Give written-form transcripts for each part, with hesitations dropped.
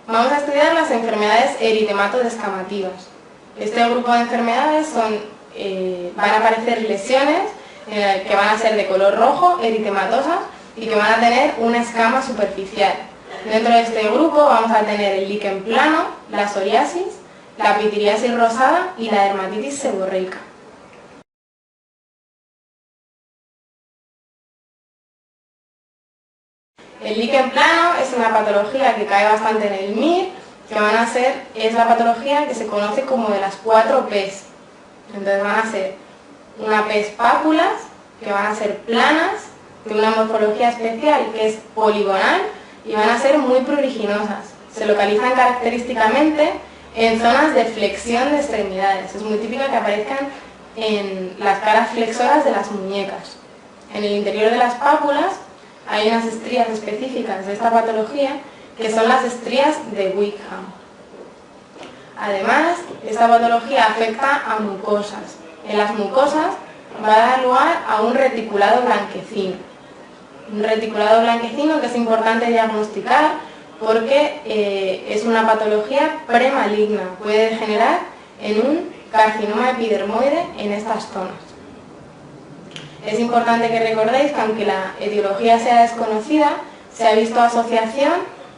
Vamos a estudiar las enfermedades eritematoso-descamativas. Este grupo de enfermedades van a aparecer lesiones que van a ser de color rojo, eritematosas, y que van a tener una escama superficial. Dentro de este grupo vamos a tener el líquen plano, la psoriasis, la pitiriasis rosada y la dermatitis seborreica. El líquen plano es una patología que cae bastante en el MIR, es la patología que se conoce como de las 4 P's. Entonces van a ser una P's pápulas, que van a ser planas, de una morfología especial que es poligonal y van a ser muy pruriginosas. Se localizan característicamente en zonas de flexión de extremidades. Es muy típica que aparezcan en las caras flexoras de las muñecas. En el interior de las pápulas hay unas estrías específicas de esta patología que son las estrías de Wickham. Además, esta patología afecta a mucosas. En las mucosas va a dar lugar a un reticulado blanquecino. Un reticulado blanquecino que es importante diagnosticar porque es una patología premaligna. Puede degenerar en un carcinoma epidermoide en estas zonas. Es importante que recordéis que aunque la etiología sea desconocida, se ha visto asociación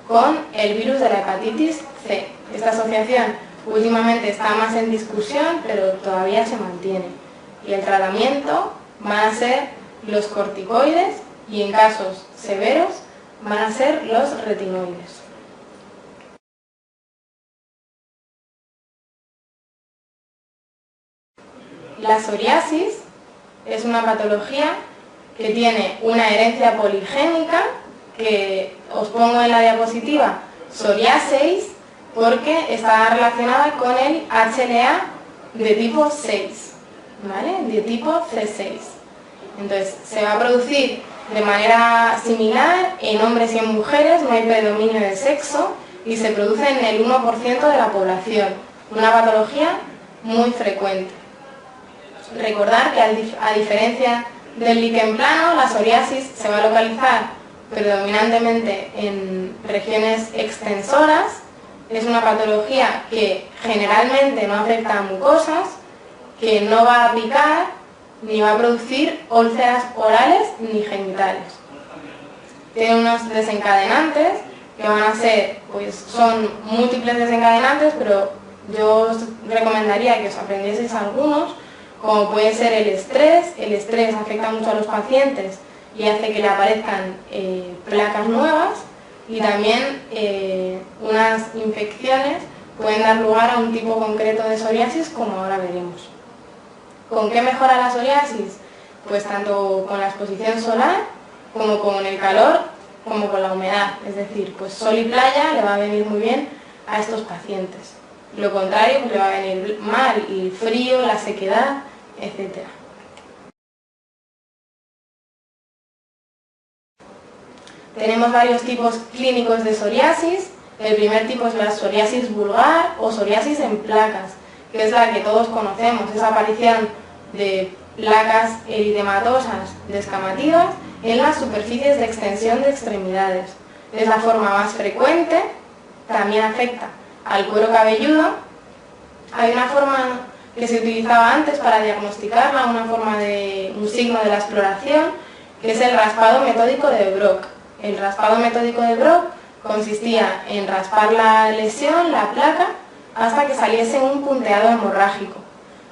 con el virus de la hepatitis C. Esta asociación últimamente está más en discusión, pero todavía se mantiene. Y el tratamiento van a ser los corticoides y en casos severos van a ser los retinoides. La psoriasis es una patología que tiene una herencia poligénica, que os pongo en la diapositiva psoriasis, porque está relacionada con el HLA de tipo 6, ¿vale? De tipo C6. Entonces, se va a producir de manera similar en hombres y en mujeres, no hay predominio de sexo, y se produce en el 1% de la población. Una patología muy frecuente. Recordar que a diferencia del líquen plano, la psoriasis se va a localizar predominantemente en regiones extensoras. Es una patología que generalmente no afecta a mucosas, que no va a picar, ni va a producir úlceras orales ni genitales. Tiene unos desencadenantes que van a ser, son múltiples desencadenantes, pero yo os recomendaría que os aprendieseis algunos, como puede ser el estrés. El estrés afecta mucho a los pacientes y hace que le aparezcan placas nuevas, y también unas infecciones pueden dar lugar a un tipo concreto de psoriasis, como ahora veremos. ¿Con qué mejora la psoriasis? Pues tanto con la exposición solar, como con el calor, como con la humedad. Es decir, pues sol y playa le va a venir muy bien a estos pacientes. Lo contrario, pues le va a venir mal el frío, la sequedad, etc. Tenemos varios tipos clínicos de psoriasis. El primer tipo es la psoriasis vulgar o psoriasis en placas, que es la que todos conocemos, esa aparición de placas eritematosas descamativas en las superficies de extensión de extremidades. Es la forma más frecuente, también afecta al cuero cabelludo. Hay una forma que se utilizaba antes para diagnosticarla, un signo de la exploración, que es el raspado metódico de Brock. El raspado metódico de Brock consistía en raspar la lesión, la placa, hasta que saliese un punteado hemorrágico.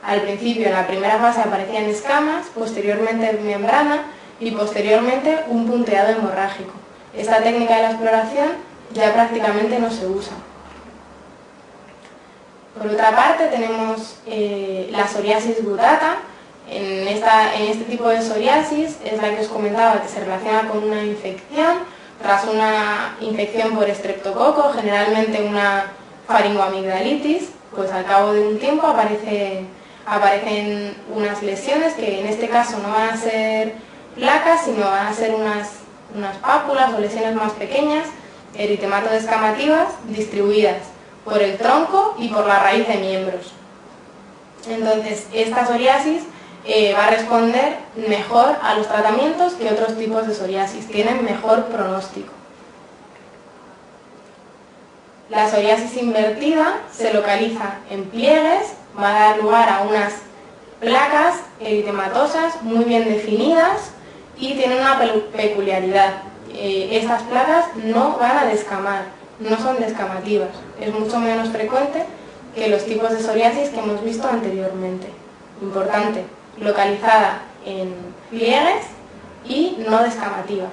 Al principio, en la primera fase, aparecían escamas, posteriormente membrana y posteriormente un punteado hemorrágico. Esta técnica de la exploración ya prácticamente no se usa. Por otra parte, tenemos la psoriasis gutata. En este tipo de psoriasis es la que os comentaba, que se relaciona con una infección. Tras una infección por estreptococo, generalmente una faringoamigdalitis, pues al cabo de un tiempo aparecen unas lesiones que en este caso no van a ser placas, sino van a ser unas pápulas o lesiones más pequeñas, eritematoso-descamativas, distribuidas por el tronco y por la raíz de miembros. Entonces, esta psoriasis va a responder mejor a los tratamientos que otros tipos de psoriasis, tienen mejor pronóstico. La psoriasis invertida se localiza en pliegues, va a dar lugar a unas placas eritematosas muy bien definidas y tienen una peculiaridad. Estas placas no van a descamar, no son descamativas. Es mucho menos frecuente que los tipos de psoriasis que hemos visto anteriormente. Importante, localizada en pliegues y no descamativa.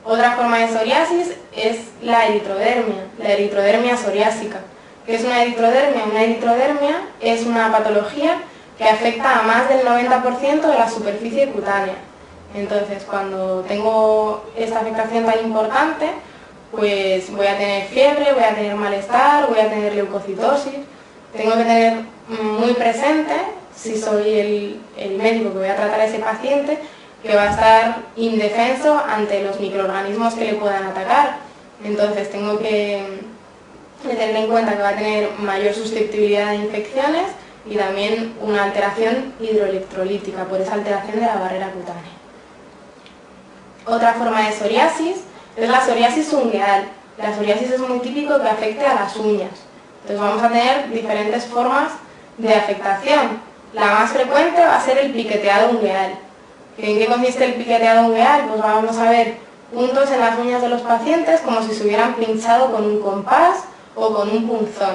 Otra forma de psoriasis es la eritrodermia psoriásica. ¿Qué es una eritrodermia? Una eritrodermia es una patología que afecta a más del 90% de la superficie cutánea. Entonces, cuando tengo esta afectación tan importante, pues voy a tener fiebre, voy a tener malestar, voy a tener leucocitosis. Tengo que tener muy presente, si soy el médico que voy a tratar a ese paciente, que va a estar indefenso ante los microorganismos que le puedan atacar. Entonces tengo que tener en cuenta que va a tener mayor susceptibilidad a infecciones y también una alteración hidroelectrolítica por esa alteración de la barrera cutánea. Otra forma de psoriasis es la psoriasis ungueal. La psoriasis es muy típico que afecte a las uñas. Entonces vamos a tener diferentes formas de afectación. La más frecuente va a ser el piqueteado ungueal. ¿En qué consiste el piqueteado ungueal? Pues vamos a ver puntos en las uñas de los pacientes como si se hubieran pinchado con un compás o con un punzón.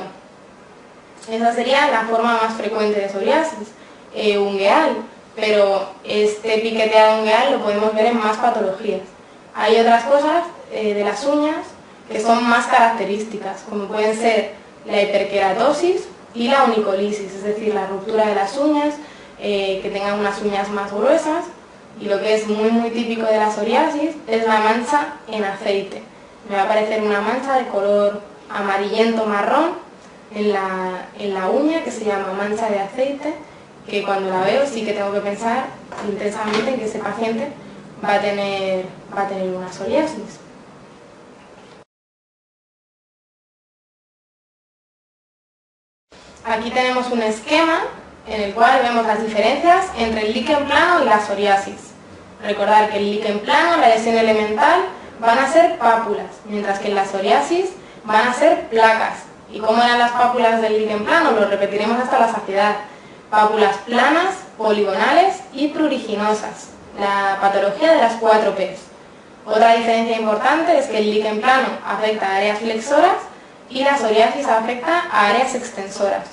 Esa sería la forma más frecuente de psoriasis ungueal, pero este piqueteado ungueal lo podemos ver en más patologías. Hay otras cosas de las uñas que son más características, como pueden ser la hiperkeratosis y la onicolisis, es decir, la ruptura de las uñas, que tengan unas uñas más gruesas. Y lo que es muy típico de la psoriasis es la mancha en aceite. Me va a aparecer una mancha de color amarillento marrón en la uña que se llama mancha de aceite, que cuando la veo sí que tengo que pensar intensamente en que ese paciente va a tener una psoriasis. Aquí tenemos un esquema en el cual vemos las diferencias entre el líquen plano y la psoriasis. Recordar que el líquen plano, la lesión elemental, van a ser pápulas, mientras que en la psoriasis van a ser placas. ¿Y cómo eran las pápulas del líquen plano? Lo repetiremos hasta la saciedad. Pápulas planas, poligonales y pruriginosas. La patología de las 4 P's. Otra diferencia importante es que el líquen plano afecta a áreas flexoras y la psoriasis afecta a áreas extensoras.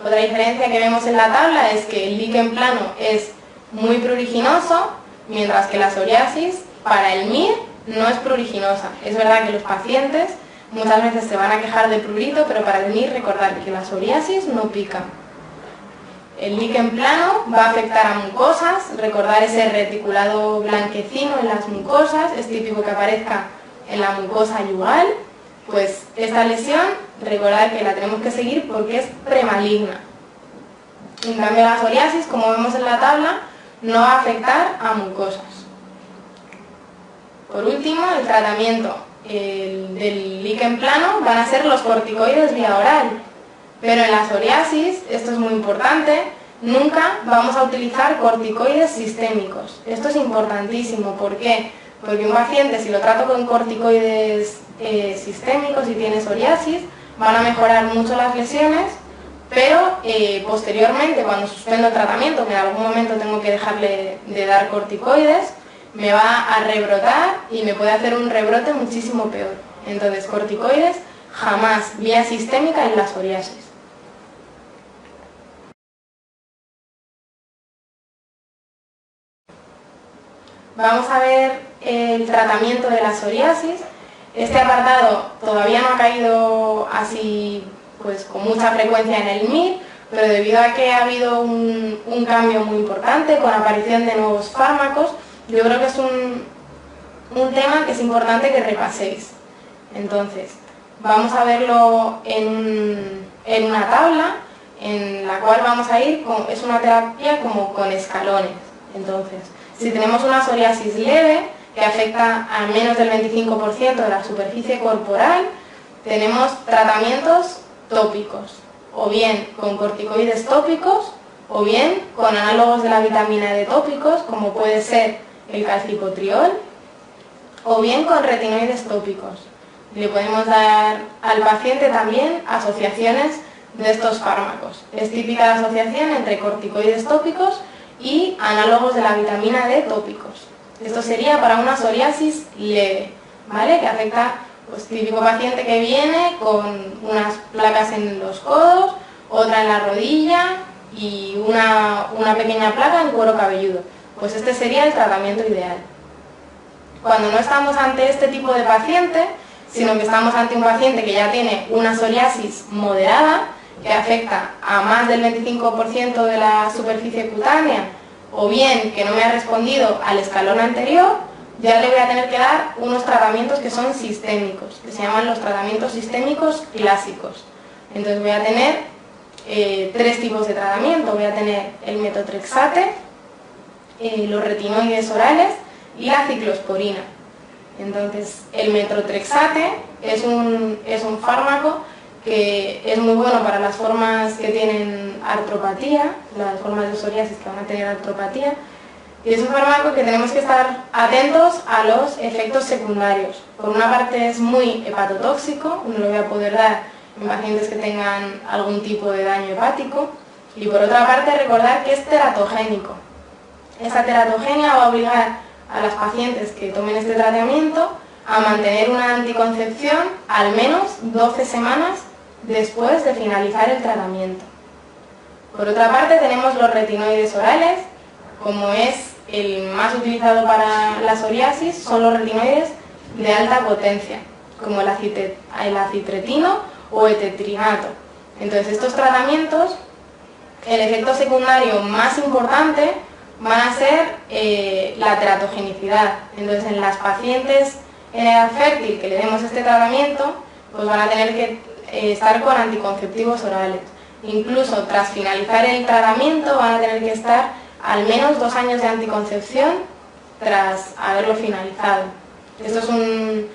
Otra diferencia que vemos en la tabla es que el líquen plano es muy pruriginoso, mientras que la psoriasis para el MIR no es pruriginosa. Es verdad que los pacientes muchas veces se van a quejar de prurito, pero para el MIR recordar que la psoriasis no pica. El líquen plano va a afectar a mucosas, recordar ese reticulado blanquecino en las mucosas, es típico que aparezca en la mucosa yugal. Pues esta lesión, recordar que la tenemos que seguir porque es premaligna. En cambio la psoriasis, como vemos en la tabla, no va a afectar a mucosas. Por último, el tratamiento del líquen plano van a ser los corticoides vía oral. Pero en la psoriasis, esto es muy importante, nunca vamos a utilizar corticoides sistémicos. Esto es importantísimo. ¿Por qué? Porque un paciente, si lo trato con corticoides sistémicos y tiene psoriasis, van a mejorar mucho las lesiones, pero posteriormente, cuando suspendo el tratamiento, que en algún momento tengo que dejarle de dar corticoides, me va a rebrotar y me puede hacer un rebrote muchísimo peor. Entonces, corticoides jamás vía sistémica en la psoriasis. Vamos a ver el tratamiento de la psoriasis. Este apartado todavía no ha caído así pues con mucha frecuencia en el MIR, pero debido a que ha habido un cambio muy importante con la aparición de nuevos fármacos, yo creo que es un tema que es importante que repaséis. Entonces, vamos a verlo en una tabla en la cual vamos a ir, es una terapia como con escalones. Entonces, si tenemos una psoriasis leve, que afecta a menos del 25% de la superficie corporal, tenemos tratamientos tópicos, o bien con corticoides tópicos, o bien con análogos de la vitamina D tópicos, como puede ser el calcipotriol, o bien con retinoides tópicos. Le podemos dar al paciente también asociaciones de estos fármacos. Es típica la asociación entre corticoides tópicos y análogos de la vitamina D tópicos. Esto sería para una psoriasis leve, ¿vale? Que afecta, pues, típico paciente que viene con unas placas en los codos, otra en la rodilla y una pequeña placa en cuero cabelludo. Pues este sería el tratamiento ideal. Cuando no estamos ante este tipo de paciente, sino que estamos ante un paciente que ya tiene una psoriasis moderada, que afecta a más del 25% de la superficie cutánea, o bien que no me ha respondido al escalón anterior, ya le voy a tener que dar unos tratamientos que son sistémicos, que se llaman los tratamientos sistémicos clásicos. Entonces voy a tener 3 tipos de tratamiento. Voy a tener el metotrexate, los retinoides orales y la ciclosporina. Entonces, el metotrexate es un fármaco que es muy bueno para las formas que tienen artropatía, las formas de psoriasis que van a tener artropatía, y es un fármaco que tenemos que estar atentos a los efectos secundarios. Por una parte es muy hepatotóxico, no lo voy a poder dar en pacientes que tengan algún tipo de daño hepático, y por otra parte recordar que es teratogénico. Esta teratogenia va a obligar a las pacientes que tomen este tratamiento a mantener una anticoncepción al menos 12 semanas después de finalizar el tratamiento. Por otra parte tenemos los retinoides orales, como es el más utilizado para la psoriasis, son los retinoides de alta potencia, como el acitretino o etetrinato. Entonces estos tratamientos, el efecto secundario más importante van a ser la teratogenicidad. Entonces en las pacientes en edad fértil que le demos este tratamiento, pues van a tener que estar con anticonceptivos orales. Incluso tras finalizar el tratamiento van a tener que estar al menos 2 años de anticoncepción tras haberlo finalizado. Esto es un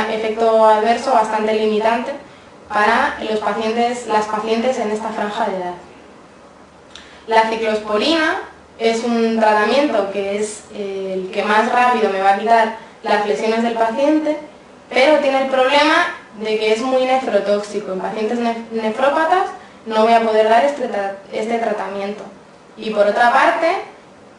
efecto adverso bastante limitante para las pacientes en esta franja de edad. La ciclosporina es un tratamiento que es el que más rápido me va a quitar las lesiones del paciente, pero tiene el problema de que es muy nefrotóxico. En pacientes nefrópatas no voy a poder dar este tratamiento. Y por otra parte,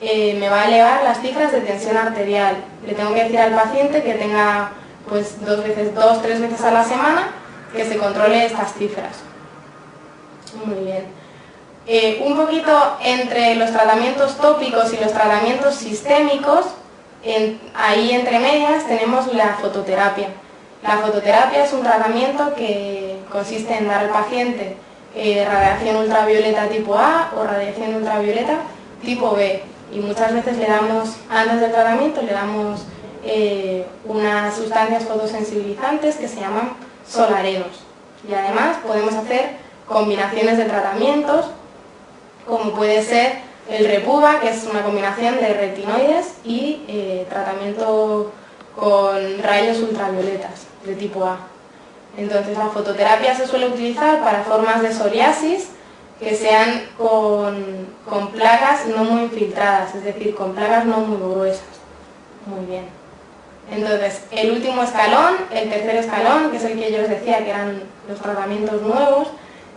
me va a elevar las cifras de tensión arterial. Le tengo que decir al paciente que tenga, pues, 2-3 veces a la semana que se controle estas cifras. Muy bien. Un poquito entre los tratamientos tópicos y los tratamientos sistémicos, ahí entre medias tenemos la fototerapia. La fototerapia es un tratamiento que consiste en dar al paciente radiación ultravioleta tipo A o radiación ultravioleta tipo B, y muchas veces le damos, antes del tratamiento, le damos unas sustancias fotosensibilizantes que se llaman solarenos, y además podemos hacer combinaciones de tratamientos, como puede ser el Repuba, que es una combinación de retinoides y tratamiento con rayos ultravioletas de tipo A. Entonces la fototerapia se suele utilizar para formas de psoriasis que sean con placas no muy infiltradas, es decir, con placas no muy gruesas. Muy bien. Entonces, el último escalón, el tercer escalón, que es el que yo os decía que eran los tratamientos nuevos,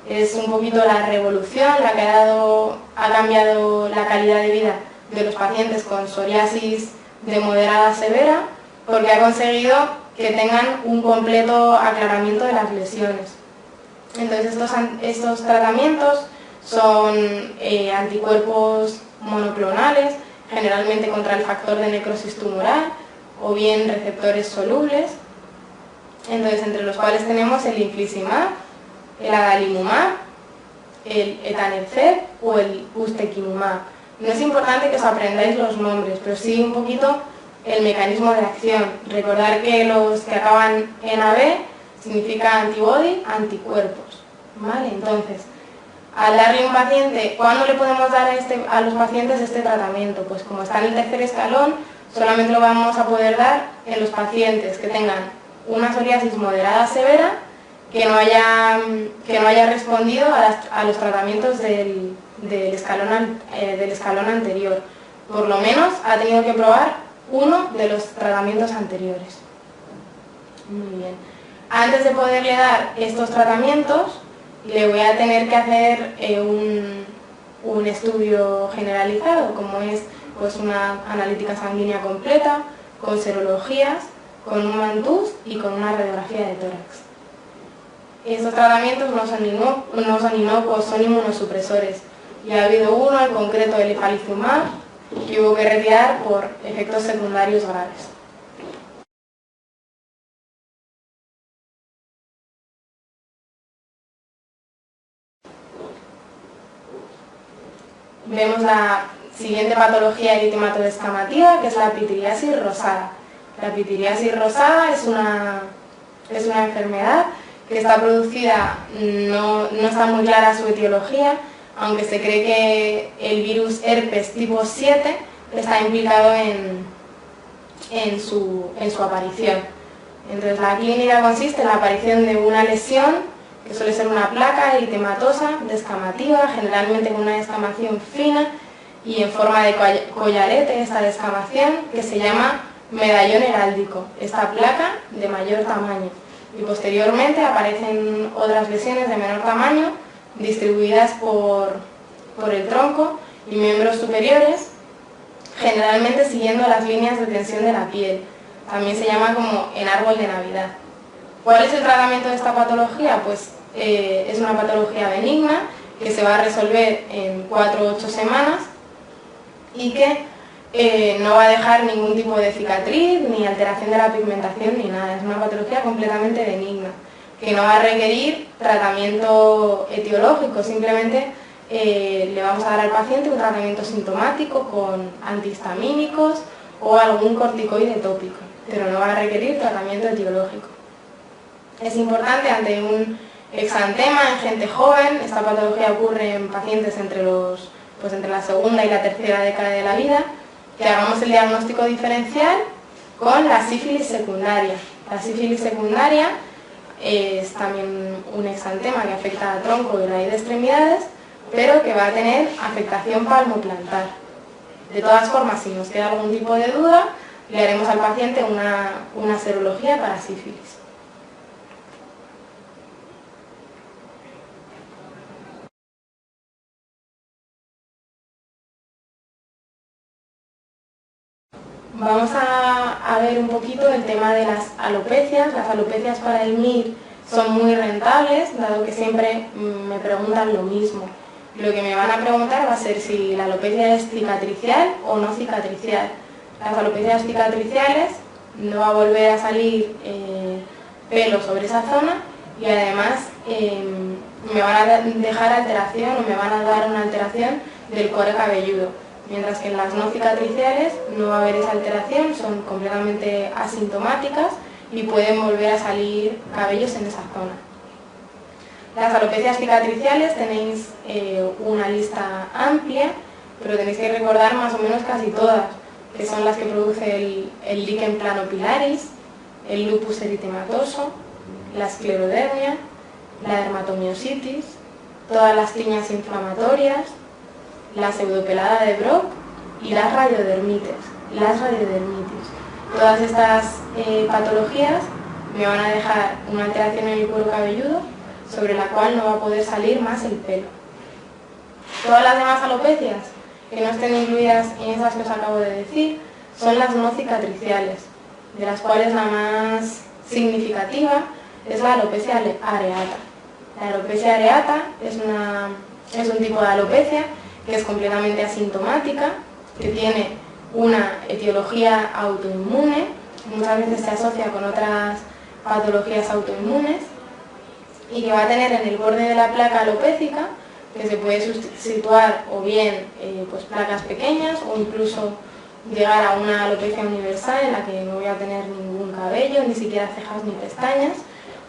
es un poquito la revolución, la que ha cambiado la calidad de vida de los pacientes con psoriasis de moderada a severa, porque ha conseguido que tengan un completo aclaramiento de las lesiones. Entonces estos tratamientos son anticuerpos monoclonales, generalmente contra el factor de necrosis tumoral, o bien receptores solubles, entonces entre los cuales tenemos el infliximab, el adalimumab, el etanercept o el ustekinumab. No es importante que os aprendáis los nombres, pero sí un poquito el mecanismo de acción. Recordar que los que acaban en AB significa antibody, anticuerpos, ¿vale? Entonces, al darle a un paciente, ¿cuándo le podemos dar a los pacientes este tratamiento? Pues como está en el tercer escalón, solamente lo vamos a poder dar en los pacientes que tengan una psoriasis moderada severa, que no haya respondido a los tratamientos del escalón anterior. Por lo menos ha tenido que probar uno de los tratamientos anteriores. Muy bien. Antes de poderle dar estos tratamientos, le voy a tener que hacer un estudio generalizado, como es pues, una analítica sanguínea completa, con serologías, con un mantús y con una radiografía de tórax. Estos tratamientos no son inocuos, son inmunosupresores. Y ha habido uno, en concreto el ifalizumab, que hubo que retirar por efectos secundarios graves. Vemos la siguiente patología eritematoidescamativa, que es la pitiriasis rosada. La pitiriasis rosada es una enfermedad que está producida, no está muy clara su etiología, aunque se cree que el virus herpes tipo 7 está implicado en su aparición. Entonces la clínica consiste en la aparición de una lesión, que suele ser una placa eritematosa descamativa, generalmente con una descamación fina y en forma de collarete, esta descamación, que se llama medallón heráldico, esta placa de mayor tamaño. Y posteriormente aparecen otras lesiones de menor tamaño, distribuidas por el tronco y miembros superiores, generalmente siguiendo las líneas de tensión de la piel. También se llama como en árbol de Navidad. ¿Cuál es el tratamiento de esta patología? Pues es una patología benigna que se va a resolver en 4 o 8 semanas y que no va a dejar ningún tipo de cicatriz, ni alteración de la pigmentación, ni nada. Es una patología completamente benigna, que no va a requerir tratamiento etiológico, simplemente le vamos a dar al paciente un tratamiento sintomático con antihistamínicos o algún corticoide tópico, pero no va a requerir tratamiento etiológico. Es importante ante un exantema en gente joven, esta patología ocurre en pacientes entre la segunda y la tercera década de la vida, que hagamos el diagnóstico diferencial con la sífilis secundaria. La sífilis secundaria es también un exantema que afecta a tronco y raíz de extremidades, pero que va a tener afectación palmoplantar. De todas formas, si nos queda algún tipo de duda, le haremos al paciente una serología para sífilis. Vamos a ver un poquito el tema de las alopecias. Las alopecias para el MIR son muy rentables, dado que siempre me preguntan lo mismo. Lo que me van a preguntar va a ser si la alopecia es cicatricial o no cicatricial. Las alopecias cicatriciales no va a volver a salir pelo sobre esa zona y además me van a dejar alteración o me van a dar una alteración del cuero cabelludo. Mientras que en las no cicatriciales no va a haber esa alteración, son completamente asintomáticas y pueden volver a salir cabellos en esa zona. Las alopecias cicatriciales tenéis una lista amplia, pero tenéis que recordar más o menos casi todas, que son las que produce el líquen planopilaris, el lupus eritematoso, la esclerodermia, la dermatomiositis, todas las tiñas inflamatorias, la pseudopelada de Brock y las radiodermitis. Todas estas patologías me van a dejar una alteración en el cuero cabelludo sobre la cual no va a poder salir más el pelo. Todas las demás alopecias que no estén incluidas en esas que os acabo de decir son las no cicatriciales, de las cuales la más significativa es la alopecia areata. La alopecia areata es un tipo de alopecia que es completamente asintomática, que tiene una etiología autoinmune, muchas veces se asocia con otras patologías autoinmunes, y que va a tener en el borde de la placa alopécica, que se puede situar o bien pues placas pequeñas o incluso llegar a una alopecia universal en la que no voy a tener ningún cabello, ni siquiera cejas ni pestañas.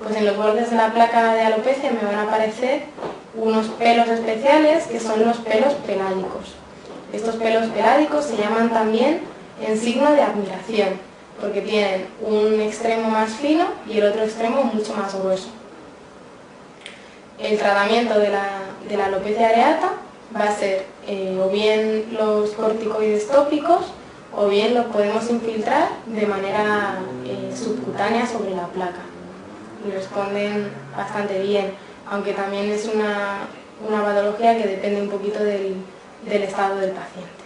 Pues en los bordes de la placa de alopecia me van a aparecer unos pelos especiales que son los pelos peládicos. Estos pelos peládicos se llaman también en signo de admiración, porque tienen un extremo más fino y el otro extremo mucho más grueso. El tratamiento de la alopecia areata va a ser o bien los corticoides tópicos o bien los podemos infiltrar de manera subcutánea sobre la placa y responden bastante bien, aunque también es una patología que depende un poquito del estado del paciente.